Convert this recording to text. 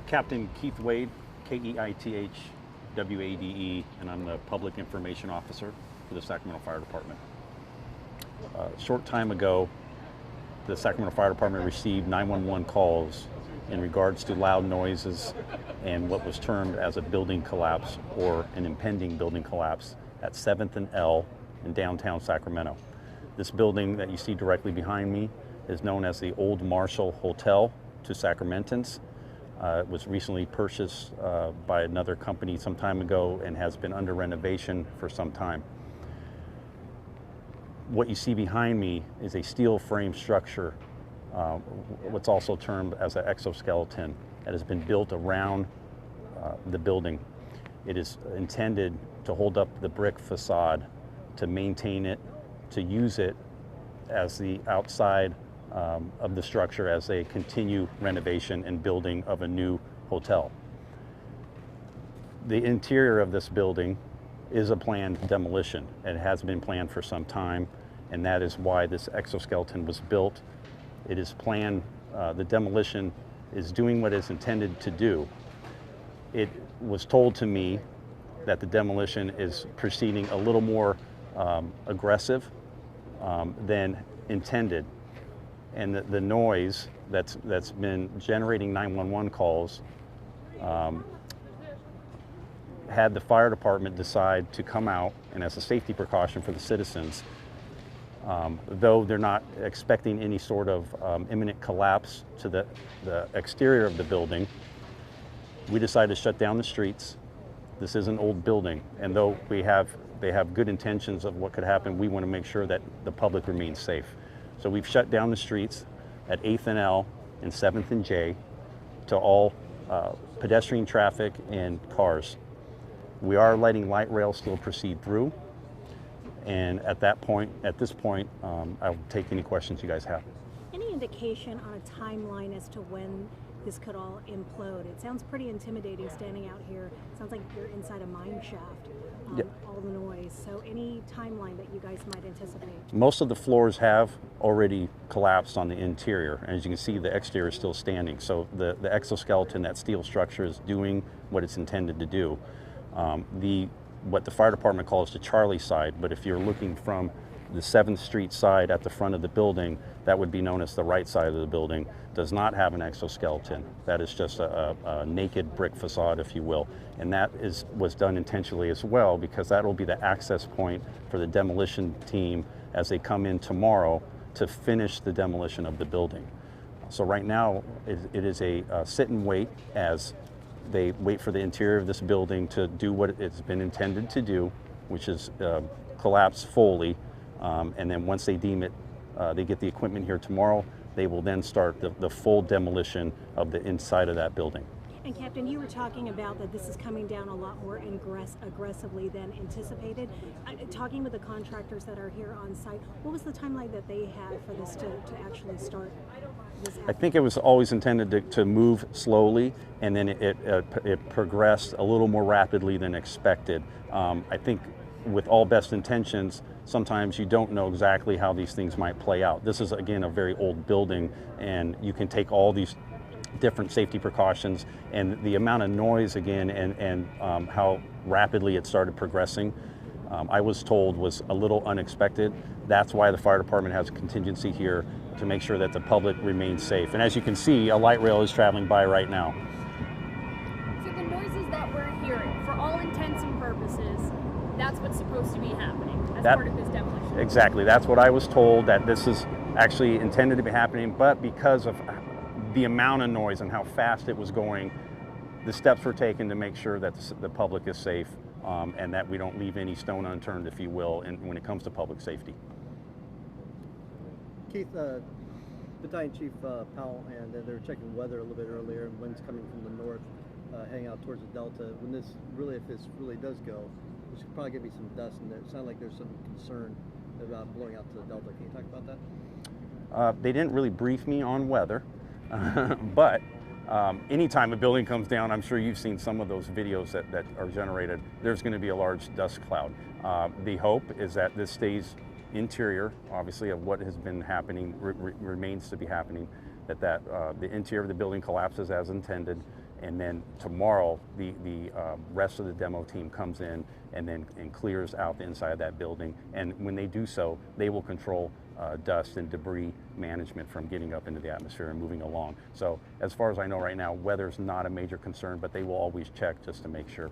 Captain Keith Wade, Keithwade, and I'm the Public Information Officer for the Sacramento Fire Department. A short time ago, the Sacramento Fire Department received 911 calls in regards to loud noises and what was termed as a building collapse or an impending building collapse at 7th and L in downtown Sacramento. This building that you see directly behind me is known as the old Marshal Hotel to Sacramentans. It was recently purchased by another company some time ago and has been under renovation for some time. What you see behind me is a steel frame structure, what's also termed as an exoskeleton, that has been built around the building. It is intended to hold up the brick facade, to maintain it, to use it as the outside of the structure as they continue renovation and building of a new hotel. The interior of this building is a planned demolition. It has been planned for some time, and that is why this exoskeleton was built. It is planned, the demolition is doing what it's intended to do. It was told to me that the demolition is proceeding a little more aggressive than intended. And the noise that's been generating 911 calls had the fire department decide to come out, and as a safety precaution for the citizens, though they're not expecting any sort of imminent collapse to the exterior of the building, we decided to shut down the streets. This is an old building, and though they have good intentions of what could happen, we want to make sure that the public remains safe. So we've shut down the streets at 8th and L and 7th and J to all pedestrian traffic and cars. We are letting light rail still proceed through. And at this point, I'll take any questions you guys have. Any indication on a timeline as to when this could all implode? It sounds pretty intimidating standing out here. It sounds like you're inside a mine shaft, Yep. all the noise. So any timeline that you guys might anticipate? Most of the floors have already collapsed on the interior. And as you can see, the exterior is still standing. So the exoskeleton, that steel structure, is doing what it's intended to do. What the fire department calls the Charlie side, but if you're looking from the 7th Street side at the front of the building, that would be known as the right side of the building, does not have an exoskeleton. That is just a naked brick facade, if you will. And that was done intentionally as well, because that will be the access point for the demolition team as they come in tomorrow to finish the demolition of the building. So right now, it is a sit and wait as they wait for the interior of this building to do what it's been intended to do, which is collapse fully. And then once they deem it, they get the equipment here tomorrow, they will then start the full demolition of the inside of that building. And Captain, you were talking about that this is coming down a lot more aggressively than anticipated. Talking with the contractors that are here on site, what was the timeline that they had for this to actually start? I think it was always intended to move slowly, and then it progressed a little more rapidly than expected. I think with all best intentions, sometimes you don't know exactly how these things might play out. This is, again, a very old building, and you can take all these different safety precautions, and the amount of noise, again, and how rapidly it started progressing, I was told was a little unexpected. That's why the fire department has a contingency here to make sure that the public remains safe. And as you can see, a light rail is traveling by right now. So the noises that we're hearing, for all intents and purposes, that's what's supposed to be happening as part of this demolition. Exactly. That's what I was told, that this is actually intended to be happening, but because of the amount of noise and how fast it was going, the steps were taken to make sure that the public is safe, and that we don't leave any stone unturned, if you will, when it comes to public safety. Keith, Battalion Chief Powell, and they were checking weather a little bit earlier, and winds coming from the north, heading out towards the Delta. When if this really does go, there's probably going to be some dust, and it sounds like there's some concern about blowing out to the Delta. Can you talk about that? They didn't really brief me on weather, but anytime a building comes down, I'm sure you've seen some of those videos that are generated, there's going to be a large dust cloud. The hope is that this stays interior, obviously, of what has been happening, remains to be happening. that the interior of the building collapses as intended, and then tomorrow the rest of the demo team comes in and clears out the inside of that building. And when they do so, they will control dust and debris management from getting up into the atmosphere and moving along. So as far as I know right now, weather's not a major concern, but they will always check just to make sure.